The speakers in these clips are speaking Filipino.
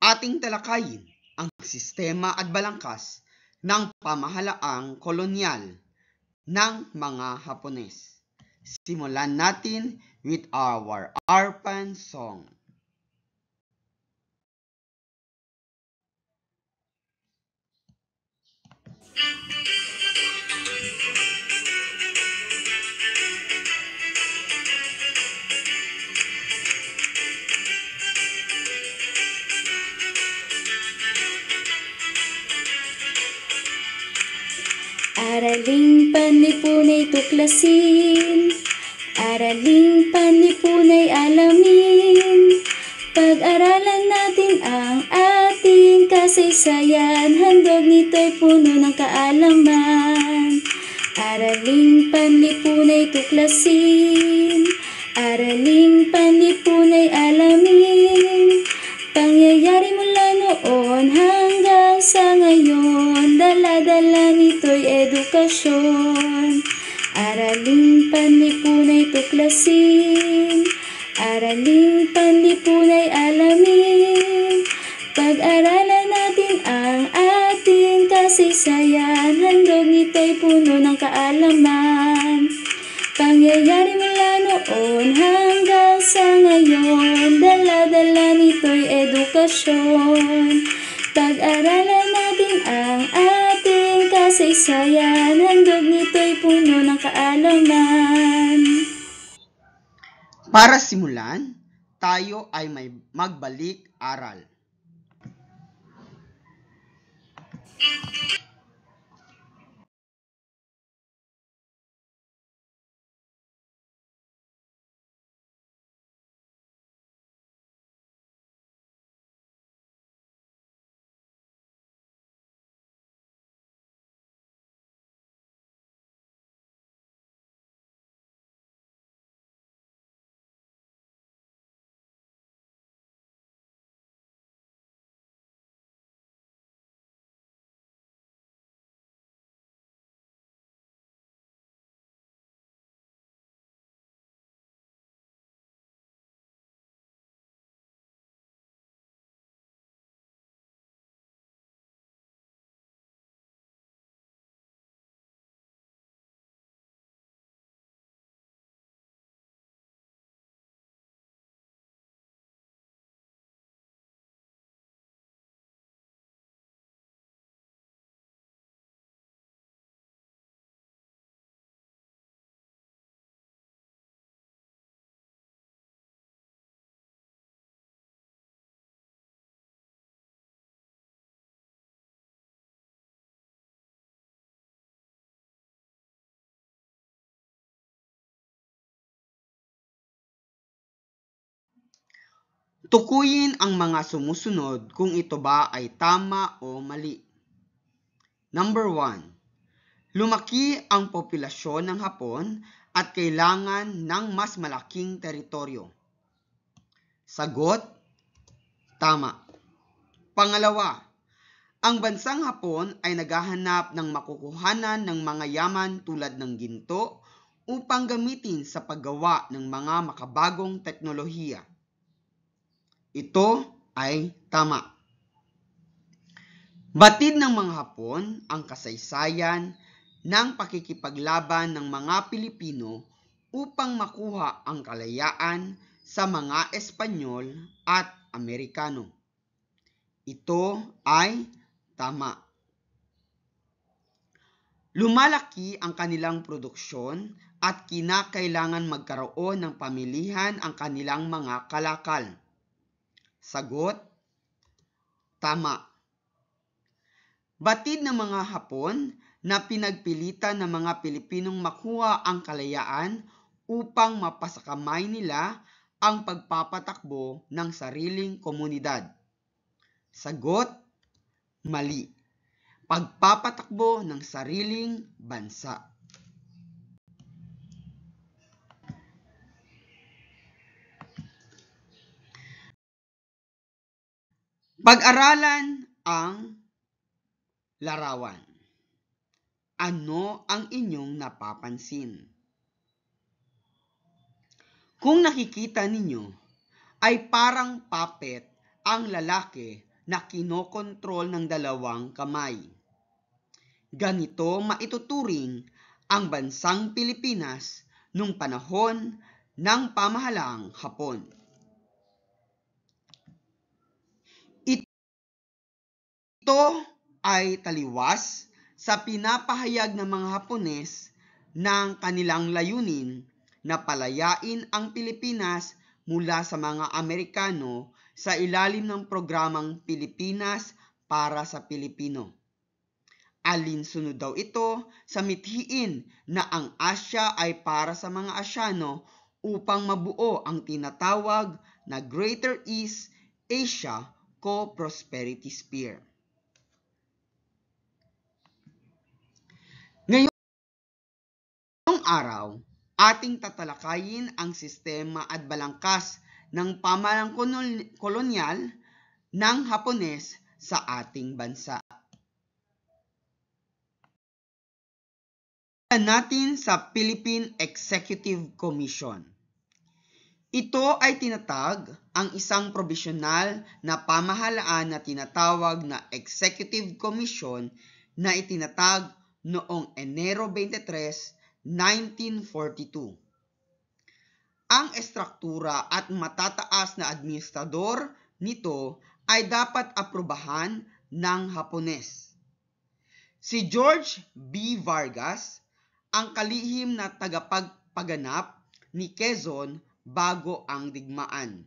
Ating talakayin ang sistema at balangkas ng pamahalaang kolonyal ng mga Hapones. Simulan natin with our Arpan song. Araling panlipunay tuklasin, araling panlipunay alamin. Pag-aralan natin ang ating kasaysayan, handog nito'y puno ng kaalaman. Araling panlipunay tuklasin, araling panlipunay alamin. Pangyayari mula noon hanggang sa ngayon, dala-dala nito'y edukasyon. Araling panlipunay tuklasin, araling panlipunay alamin. Pag-aralan natin ang ating kasaysayan, handog nito'y puno ng kaalaman. Pangyayari mula noon hanggang sa ngayon, dala-dala nito'y edukasyon. Pag-aralan natin ang ating kasaysayan, handog nito'y puno ng kaalaman. Para simulan, tayo ay may magbalik-aral. Tukuyin ang mga sumusunod kung ito ba ay tama o mali. Number 1. Lumaki ang populasyon ng Hapon at kailangan ng mas malaking teritoryo. Sagot, tama. Pangalawa, ang bansang Hapon ay naghahanap ng makukuhanan ng mga yaman tulad ng ginto upang gamitin sa paggawa ng mga makabagong teknolohiya. Ito ay tama. Batid ng mga Hapon ang kasaysayan ng pakikipaglaban ng mga Pilipino upang makuha ang kalayaan sa mga Espanyol at Amerikano. Ito ay tama. Lumalaki ang kanilang produksyon at kinakailangan magkaroon ng pamilihan ang kanilang mga kalakal. Sagot, tama. Batid ng mga Hapon na pinagpilitan ng mga Pilipinong makuha ang kalayaan upang mapasakamay nila ang pagpapatakbo ng sariling komunidad. Sagot, mali. Pagpapatakbo ng sariling bansa. Pag-aralan ang larawan. Ano ang inyong napapansin? Kung nakikita ninyo, ay parang puppet ang lalaki na kinokontrol ng dalawang kamay. Ganito maituturing ang bansang Pilipinas nung panahon ng pamahalaang Hapon. Ito ay taliwas sa pinapahayag ng mga Hapones ng kanilang layunin na palayain ang Pilipinas mula sa mga Amerikano sa ilalim ng programang Pilipinas para sa Pilipino. Alinsunod daw ito sa mithiin na ang Asya ay para sa mga Asyano upang mabuo ang tinatawag na Greater East Asia Co-Prosperity Sphere. Ngayong araw, ating tatalakayin ang sistema at balangkas ng pamahalang kolonyal ng Hapones sa ating bansa. Natin sa Philippine Executive Commission. Ito ay tinatag ang isang probisyonal na pamahalaan na tinatawag na Executive Commission na itinatag noong Enero 23, 1942. Ang estruktura at matataas na administrador nito ay dapat aprubahan ng Hapones. Si George B. Vargas ang kalihim na tagapagpaganap ni Quezon bago ang digmaan.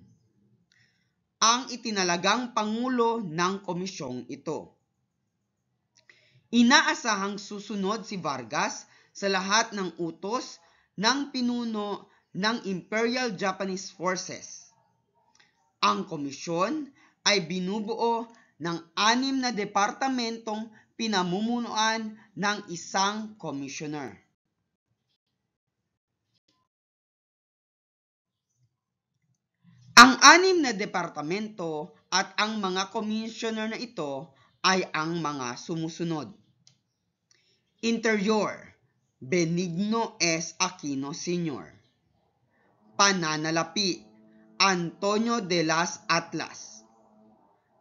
Ang itinalagang pangulo ng komisyong ito. Inaasahang susunod si Vargas sa lahat ng utos ng pinuno ng Imperial Japanese Forces. Ang komisyon ay binubuo ng 6 na departamentong pinamumunuan ng isang commissioner. Ang 6 na departamento at ang mga commissioner na ito ay ang mga sumusunod. Interior, Benigno S. Aquino Sr. Pananalapi, Antonio de las Atlas.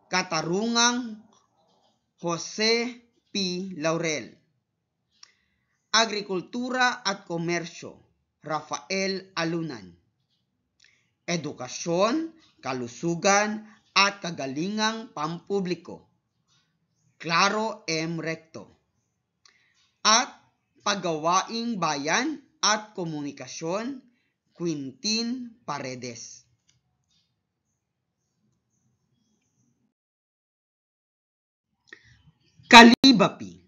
Katarungang, Jose P. Laurel. Agrikultura at Komersyo, Rafael Alunan. Edukasyon, Kalusugan at Kagalingang Pampubliko, Claro M. Recto. At Paggawaing Bayan at Komunikasyon, Quintin Paredes. Kalibapi.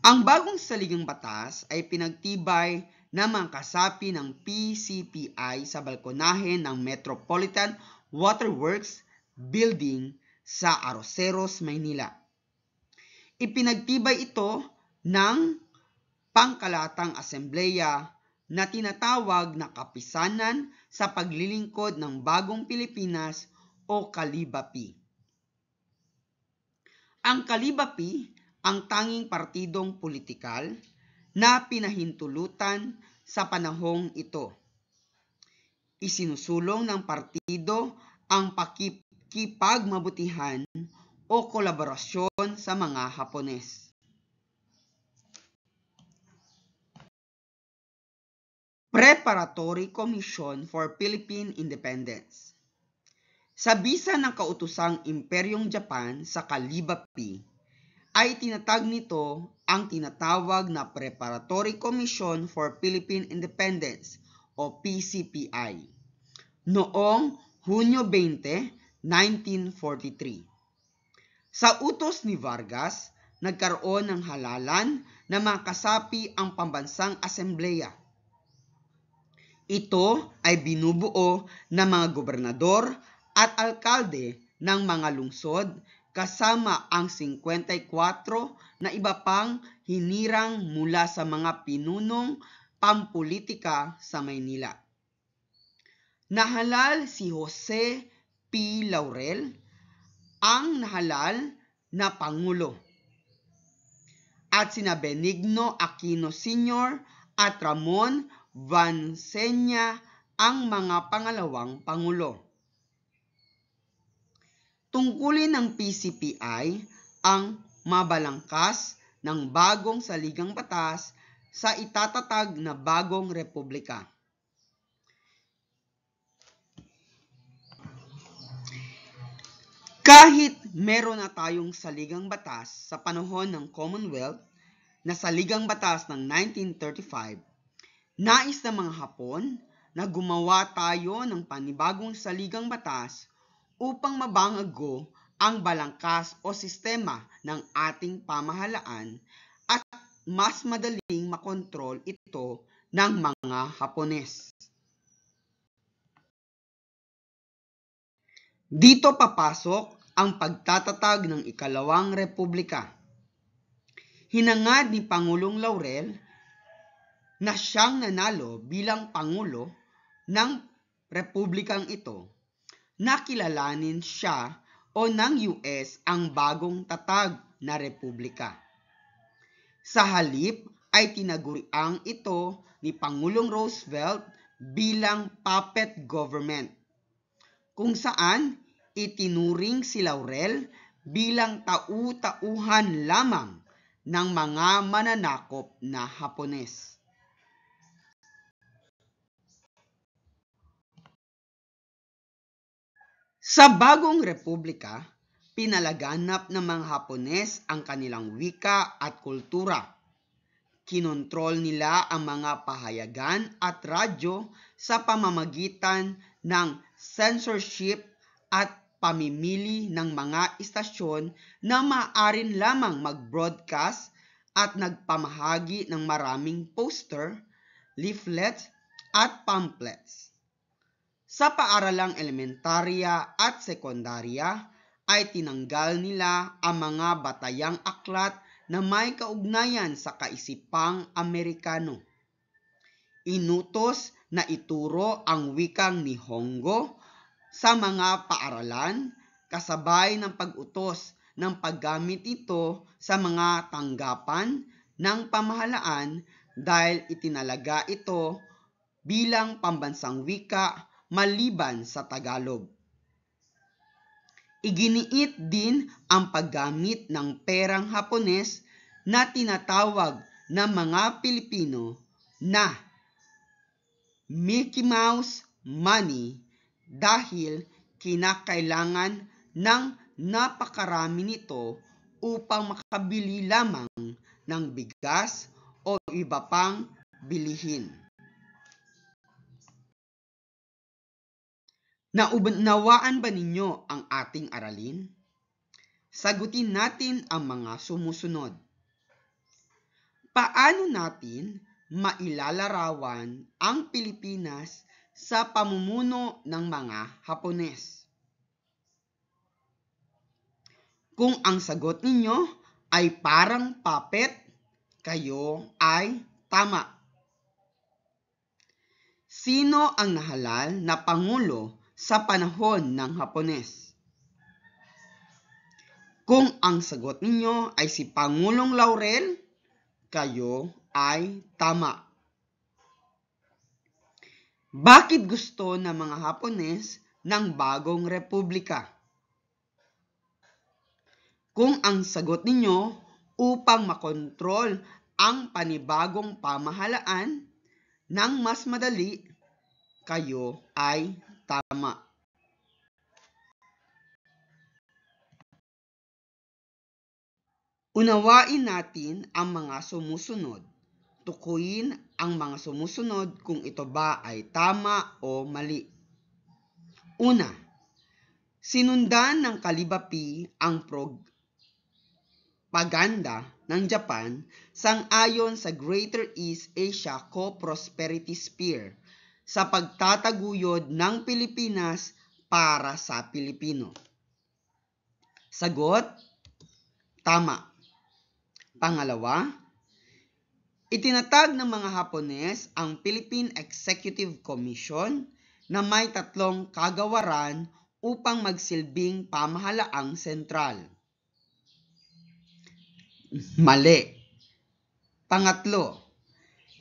Ang bagong saligang batas ay pinagtibay na mga kasapi ng PCPI sa balkonahe ng Metropolitan Waterworks Building sa Arroceros, Maynila. Ipinagtibay ito ng pangkalatang asembleya na tinatawag na Kapisanan sa Paglilingkod ng Bagong Pilipinas o Kalibapi. Ang Kalibapi ang tanging partidong politikal na pinahintulutan sa panahong ito. Isinusulong ng partido ang pakikipagmabutihan o kolaborasyon sa mga Hapones. Preparatory Commission for Philippine Independence. Sa bisa ng kautosang Imperyong Japan sa Kalibapi, ay tinatag nito ang tinatawag na Preparatory Commission for Philippine Independence o PCPI noong Hunyo 20, 1943. Sa utos ni Vargas, nagkaroon ng halalan na mga kasapi ang pambansang asembleya. Ito ay binubuo ng mga gobernador at alkalde ng mga lungsod kasama ang 54 na iba pang hinirang mula sa mga pinunong pampolitika sa Maynila. Nahalal si Jose P. Laurel, ang nahalal na Pangulo, at sina Benigno Aquino Sr. at Ramon Vansenia ang mga pangalawang Pangulo. Tungkulin ng PCPI ang mabalangkas ng bagong saligang batas sa itatatag na bagong republika. Kahit meron na tayong saligang batas sa panahon ng Commonwealth na saligang batas ng 1935, nais ng mga Hapon na gumawa tayo ng panibagong saligang batas upang mabangago ang balangkas o sistema ng ating pamahalaan at mas madaling makontrol ito ng mga Hapones. Dito papasok ang pagtatatag ng ikalawang republika. Hinangad ni Pangulong Laurel na siyang nanalo bilang Pangulo ng republikang ito na kilalanin siya o ng US ang bagong tatag na republika. Sa halip ay tinaguriang ito ni Pangulong Roosevelt bilang puppet government, kung saan itinuring si Laurel bilang tau-tauhan lamang ng mga mananakop na Hapones. Sa bagong republika, pinalaganap ng mga Hapones ang kanilang wika at kultura. Kinontrol nila ang mga pahayagan at radyo sa pamamagitan ng censorship at pamimili ng mga istasyon na maaaring lamang mag-broadcast at nagpamahagi ng maraming poster, leaflets at pamphlets. Sa paaralang elementarya at sekundarya ay tinanggal nila ang mga batayang aklat na may kaugnayan sa kaisipang Amerikano. Inutos na ituro ang wikang Nihongo sa mga paaralan kasabay ng pag-utos ng paggamit ito sa mga tanggapan ng pamahalaan dahil itinalaga ito bilang pambansang wika maliban sa Tagalog. Iginiit din ang paggamit ng perang Hapones na tinatawag ng mga Pilipino na Mickey Mouse money dahil kinakailangan ng napakarami nito upang makabili lamang ng bigas o iba pang bilihin. Naunawaan ba ninyo ang ating aralin? Sagutin natin ang mga sumusunod. Paano natin mailalarawan ang Pilipinas sa pamumuno ng mga Hapones? Kung ang sagot ninyo ay parang puppet, kayo ay tama. Sino ang nahalal na Pangulo sa panahon ng Hapones? Kung ang sagot ninyo ay si Pangulong Laurel, kayo ay tama. Bakit gusto ng mga Hapones ng bagong republika? Kung ang sagot ninyo upang makontrol ang panibagong pamahalaan ng mas madali, kayo ay tama. Unawain natin ang mga sumusunod. Tukuyin ang mga sumusunod kung ito ba ay tama o mali. Una, sinundan ng Kalibapi ang propaganda ng Japan sang-ayon sa Greater East Asia Co-Prosperity Sphere sa pagtataguyod ng Pilipinas para sa Pilipino. Sagot, tama. Pangalawa, itinatag ng mga Hapones ang Philippine Executive Commission na may 3 kagawaran upang magsilbing pamahalaang sentral. Mali. Pangatlo,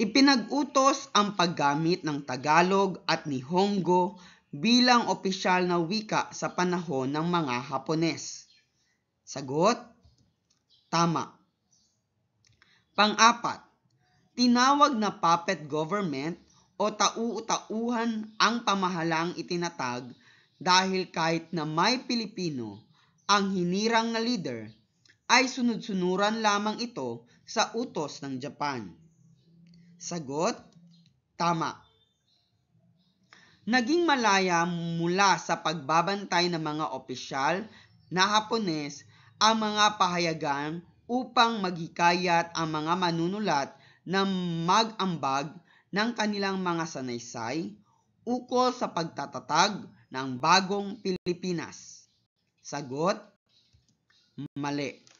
ipinag-utos ang paggamit ng Tagalog at Nihongo bilang opisyal na wika sa panahon ng mga Hapones? Sagot, tama. Pang-apat, tinawag na puppet government o tau-tauhan ang pamahalaang itinatag dahil kahit na may Pilipino ang hinirang na leader, ay sunod-sunuran lamang ito sa utos ng Japan. Sagot, tama. Naging malaya mula sa pagbabantay ng mga opisyal na Hapones ang mga pahayagan upang maghikayat ang mga manunulat na mag-ambag ng kanilang mga sanaysay ukol sa pagtatatag ng bagong Pilipinas. Sagot, mali.